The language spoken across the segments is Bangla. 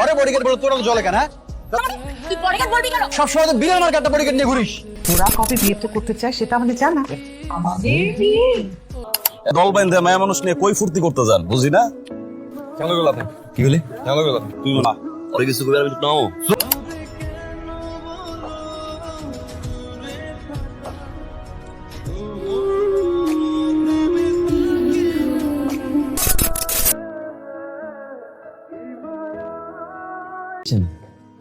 পরে বডিগার্ড বলে তোরা জলে কেন? তুই বডিগার্ড বলবি কেন? সবসময় তো বিড়াল মার্কা একটা বডিগার্ড নিয়ে ঘুরিস। তোরা কবে বিয়ে তো করতে চায় সেটা আমাদের জানা। আমাদের বিয়ে? দল বাইন্ধে মায়া মানুষ নিয়ে কই ফুর্তি করতে যান বুঝি না। কেমন গেল আপনি? কি বলি? কেমন গেল? তুই না ওরে কিছু কইবার আমি নাও।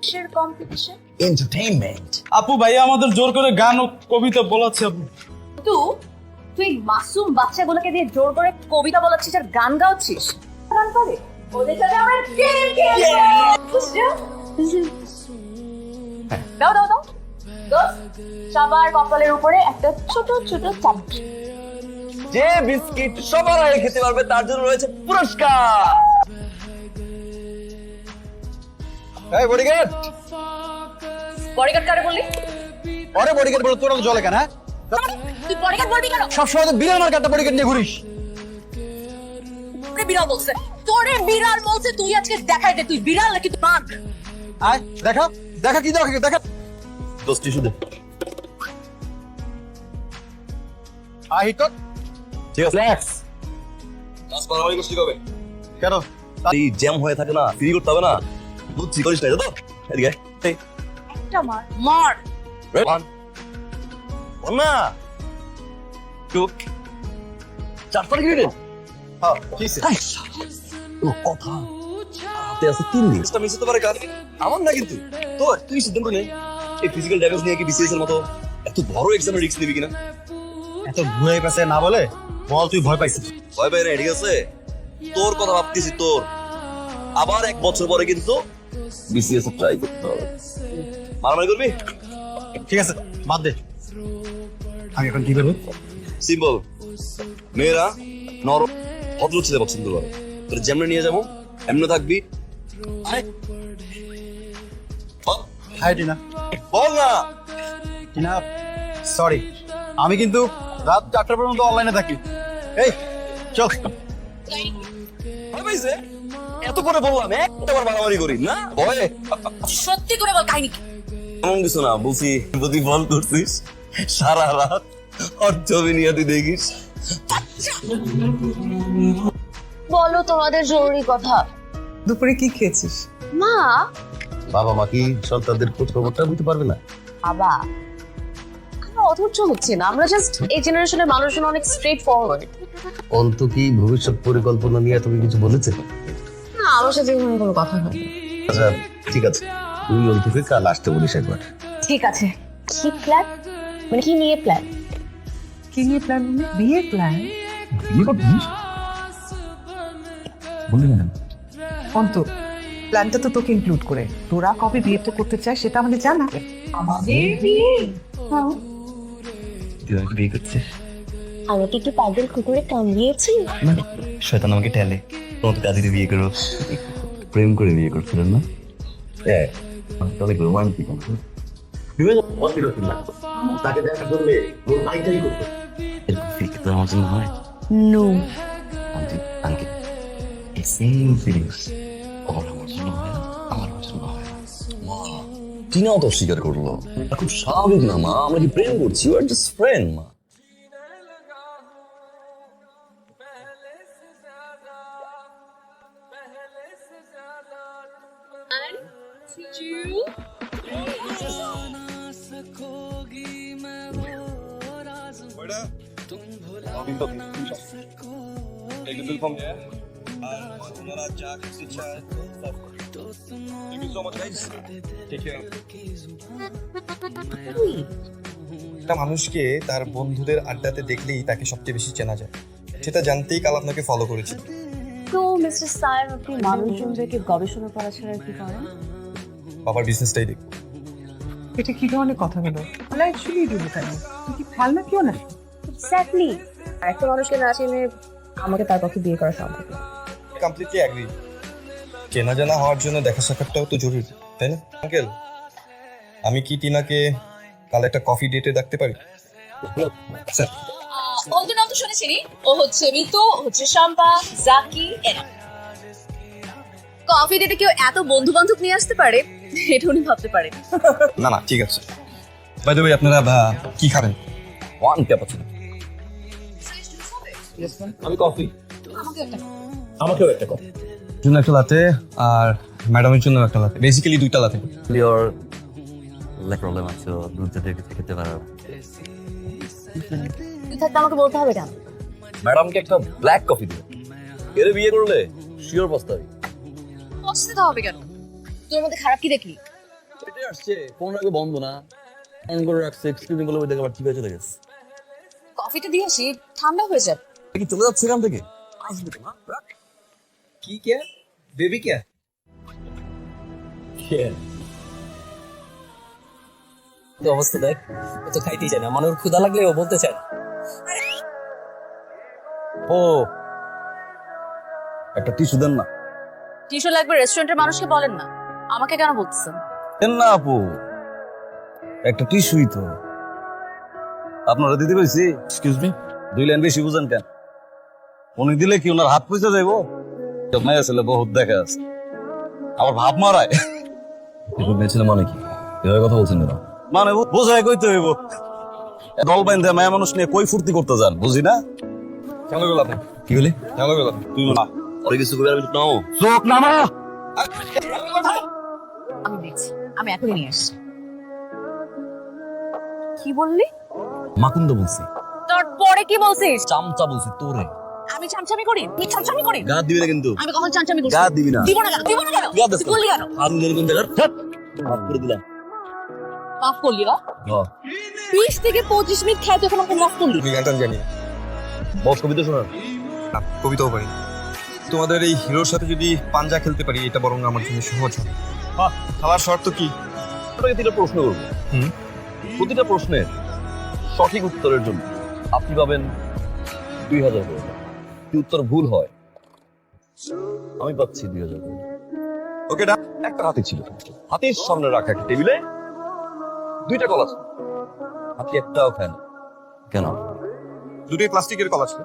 কিসের কম্পিটিশন? এন্টারটেইনমেন্ট। আপু ভাইয়া আমাদের জোর করে গান ও কবিতা বলাচ্ছে আপু। তুই মাসুম বাচ্চাগুলোকে দিয়ে জোর করে কবিতা বলাচ্ছিস আর গান গাওয়াচ্ছিস? গান করে ওদের সাথে আমরা গেম খেলবো। দাও দাও দাও দোস্ত, সবার কপালের উপরে একটা ছোট ছোট চামচ। যে বিস্কিট সবার আগে খেতে পারবে তার জন্য রয়েছে পুরস্কার। এই বডিগার্ড, বডিগার্ড কারে বললি? পরে বডিগার্ড বলে তোরা জলে কেন? তুই বডিগার্ড বলবি কেন? সবসময় তো বিড়াল মার্কা একটা বডিগার্ড নিয়ে ঘুরিস। তোরে বিড়াল বলছে, তোরে বিড়াল বলছে। তুই আজকে দেখাই দে তুই বিড়াল নাকি তুই বাঘ। আয় দেখা দেখা কি দেখা দেখা। দোস্ত টিস্যু দে। আয় হিট কর। ঠিক আছে রিল্যাক্স। কাজ পারামারি করতে হবে। কেন? এই জ্যাম হয়ে থাকে না, ফ্রি করতে হবে না। বুঝছি করিস না তো? এদিকে এই একটা মার মার। ওয়ান না টু চার পরে কি রে? হ্যাঁ ঠিক আছে। ও কথা হাতে আছে 3 দিন। এটা মিস হতে পারে কাজ আমার না কিন্তু তোর। তুই সিদ্ধান্ত নে এই ফিজিক্যাল ড্যামেজ নিয়ে কি বিসিএস এর মতো এত বড় এক্সামের রিস্ক নিবি কিনা? এত ঘুরে পাশে না বলে বল তুই ভয় পাইছিস। ভয় পাই না, ঠিক আছে? তোর কথা ভাবতেছি তোর। আবার 1 বছর পরে কিন্তু বিসিএস ট্রাই করতে হবে। মারামারি করবি? ঠিক আছে বাদ দে। আমি এখন কি করবো? সিম্পল, মেয়েরা নরম ভদ্র ছেলে পছন্দ করে। তোর যেমন নিয়ে যাবো এমন থাকবি। আয়। বল। হাই টিনা। বল না। টিনা সরি, আমি কিন্তু রাত 4টা পর্যন্ত অনলাইনে থাকি। এই চল। ভয় পাইছে? এত করে বললাম একটাবার মারামারি করি না ভয়ে। সত্যি করে বল কাহিনী কি? এমন কিছু না, বলছি যদি ফল করছিস সারা রাত ওর ছবি নিয়ে তুই দেখিস। বলো তোমাদের জরুরি কথা। দুপুরে কি খেয়েছিস? মা, বাবা মা কি সন্তানদের খোঁজ খবরটা বুঝতে পারবে না? বাবা আমরা অধৈর্য হচ্ছে না। আমরা জাস্ট এই জেনারেশনের মানুষজন অনেক স্ট্রেট ফরওয়ার্ড। অন্ত কি ভবিষ্যৎ পরিকল্পনা নিয়ে তুমি কিছু বলেছে? না, আমার সাথে এরকম কোনো কথা হয়নি। আচ্ছা ঠিক আছে, তুই অন্তুকে কাল আসতে বলিস একবার। ঠিক আছে। কি প্ল্যান? মানে কি নিয়ে প্ল্যান? কি নিয়ে প্ল্যান? বিয়ে প্ল্যান? বিয়ে করছিস? বললি না অন্ত, প্ল্যানটা তো তোকে ইনক্লুড করে। তোরা কবে বিয়ে তো করতে চায় সেটা আমাদের জানা। আমাদের বিয়ে? হ্যাঁ। তুই আমাকে বিয়ে করছিস? আমাকে কি পাগল কুকুরে কামড়িয়েছি? মানে শয়তান আমাকে ঠেলে তোমাকে কাজে বিয়ে করবো। প্রেম করে বিয়ে করছিলেন না? হ্যাঁ অনেক রোমান্টিক। তাকে দেখা করলে এরকম ফিল তো আমার জন্য হয়। নো। আঙ্কে সেম ফিলিংস ওর আমার জন্য হয় না, আমার জন্য হয় না। টিনাও তো স্বীকার করলো। খুব স্বাভাবিক না মা, আমরা কি প্রেম করছি? ইউ আর জাস্ট ফ্রেন্ড মা। একটা মানুষকে তার বন্ধুদের আড্ডাতে দেখলেই তাকে সবচেয়ে বেশি চেনা যায়। সেটা জানতেই কাল আপনাকে ফলো করেছি। তো মিস্টার সাহেব, আপনি মানুষজনদেরকে গবেষণা করা ছাড়া কি করেন? বাবার বিজনেসটাই দেখব। এটা কি ধরনের কথা হলো? বলা অ্যাকচুয়ালি ডুবে কেন? তুই কি খেলনা কেউ না? এক্স্যাক্টলি। একটা মানুষকে না চিনে আমাকে তার পক্ষে বিয়ে করা সম্ভব না। Completely agree. চেনা জানা হওয়ার জন্য দেখা সাক্ষাৎটাও তো জরুরি, তাই না আঙ্কেল? আমি কি টিনাকে কাল একটা কফি ডেটে ডাকতে পারি? ওদের নাম তো শুনেছিনি। ও হচ্ছে মিতু, হচ্ছে শাম্পা, জাকি, এরা। কফি ডেটে কেউ এত বন্ধু বান্ধব নিয়ে আসতে পারে এটা উনি ভাবতে পারে। না না ঠিক আছে। বাই দ্য ওয়ে আপনারা কি খাবেন? One cappuccino. আমি কফি। আমাকেও একটা কফি। জন্য একটা লাতে আর ম্যাডামের জন্য একটা লাতে, বেসিক্যালি দুইটা লাতে। Your leg problem আছে, দুধ জাতীয় কিছু খেতে পারো। তুই থাকতে আমাকে বলতে হবে কেন? ম্যাডামকে একটা ব্ল্যাক কফি দিও। এর বিয়ে করলে শিওর পস্তাবি। পছন্দ হবে কেন? তোর মধ্যে খারাপ কি দেখলি? এটা আসছে ফোন আগে বন্ধ না, অন করে রাখছে, এক্সকিউজিং বলে দেখে আবার ঠিক হয়ে চলে গেছে। কফিটা দিয়ে আসি, ঠান্ডা হয়ে যাবে। কি চলে যাচ্ছে এখান থেকে? আসবে তো না, রাখ। কি কে? বেবি কে? অবস্থা দেখ, ও তো খাইতেই চায় না, মানে ওর ক্ষুধা লাগলে ও বলতে চায় না। ও একটা টিস্যু দেন না। টিস্যু লাগবে রেস্টুরেন্টের মানুষকে বলেন না, আমাকে কেন বলতেছেন? দেন না আপু, একটা টিস্যুই তো। আপনারা দিতে পেরেছি। এক্সকিউজ মি, 2 লাইন বেশি বুঝেন কেন? উনি দিলে কি ওনার হাত পয়সা যাইব? মেয়ে ছেলে বহুত দেখা আছে, আবার ভাব মারায়। মেয়ে ছেলে মানে কি? এভাবে কথা বলছেন না, মানে বোঝায় কইতে হইব। দল বাইন্ধে মায়া মানুষ নিয়ে কই ফুর্তি করতে যান, বুঝি না। কেমন গেল আপনি? কি বলি? কেমন গেল? তুই না ওই কিছু কবি আমি নাও চোখ নামা। আমি দেখছি, আমি এখনই নিয়ে আসছি। কি বললি? মাকুন্দ বলছি, তারপরে কি বলছিস? চামচা বলছি তোরে। আমি চামচামি করি? তুই চামচামি করি? গা দিবি না কিন্তু। আমি কখন চামচামি করছি? গা দিবি না। দিব না কেন? দিব না কেন? গা দিস তুই বললি কেন? আমি ধরে কোন জায়গার মাফ করে দিলাম। মাফ করলি না? হ্যাঁ 20 থেকে 25 মিনিট খেয়ে তুই এখন আমাকে মাফ করলি? আমি গানটা জানি না। বস কবিতা শোনার। না, কবিতাও পারি। তোমাদের এই হিরোর সাথে যদি পাঞ্জা খেলতে পারি, এটা বরং আমার জন্য সহজ হবে। খেলার শর্ত কি? আপনাকে 3টা প্রশ্ন করবো। প্রতিটা প্রশ্নের সঠিক উত্তরের জন্য আপনি পাবেন 2000 করে। যদি উত্তর ভুল হয় আমি পাচ্ছি 2000 করে। ওকে ডান। একটা হাতি ছিল, হাতির সামনে রাখা একটা টেবিলে 2টা কলা ছিল, হাতি একটাও খায় না কেন? দুটোই প্লাস্টিকের কলা ছিল।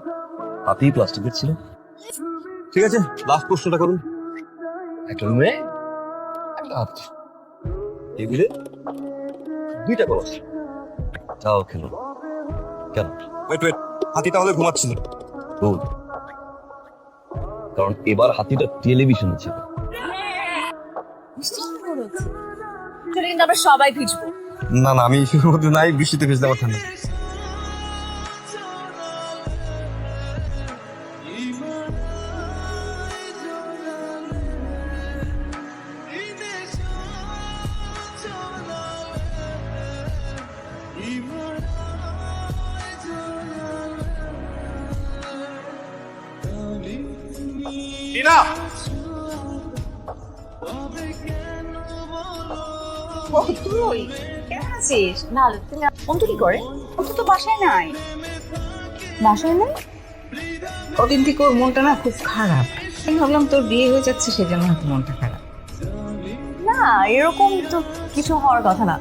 হাতি প্লাস্টিকের ছিল। ঠিক আছে, লাস্ট প্রশ্নটা করুন। একটা রুমে একটা হাতি, টেবিলে 2টা কলা ছিল, যাও খেলো কেন? ওয়েট ওয়েট, হাতি তাহলে ঘুমাচ্ছিল। ভুল, কারণ এবার হাতিটা টেলিভিশনে ছিল। তাহলে কিন্তু আমরা সবাই ভিজবো। না না, আমি নাই, বৃষ্টিতে ভেজলে আমার ঠান্ডা। টিনা, তুই কেমন আছিস? ভালো। তুমি অন্তু কি করে? অন্তু তো বাসায় নাই। বাসায় নাই? কদিন থেকে ওর মনটা না খুব খারাপ। আমি ভাবলাম তোর বিয়ে হয়ে যাচ্ছে সেজন্য হয়তো মনটা খারাপ। না, এরকম তো কিছু হওয়ার কথা না।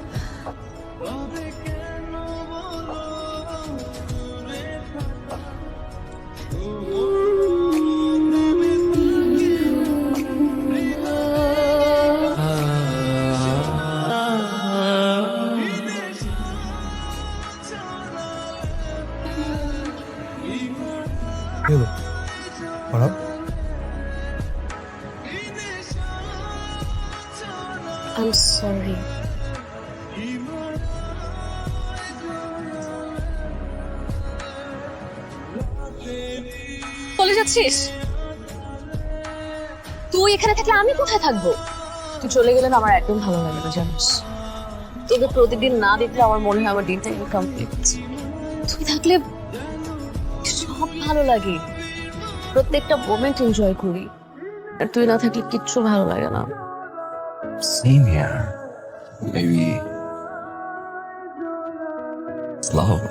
খারাপ? I'm sorry. চলে যাচ্ছিস? তুই এখানে থাকলে আমি কোথায় থাকবো? তুই চলে গেলে না আমার একদম ভালো লাগে না, জানিস। তোকে প্রতিদিন না দেখলে আমার মনে হয় আমার দিনটা ইনকমপ্লিট। তুই থাকলে সব ভালো লাগে, প্রত্যেকটা মোমেন্ট এনজয় করি। আর তুই না থাকলে কিচ্ছু ভালো লাগে না। Same here, baby. It's love.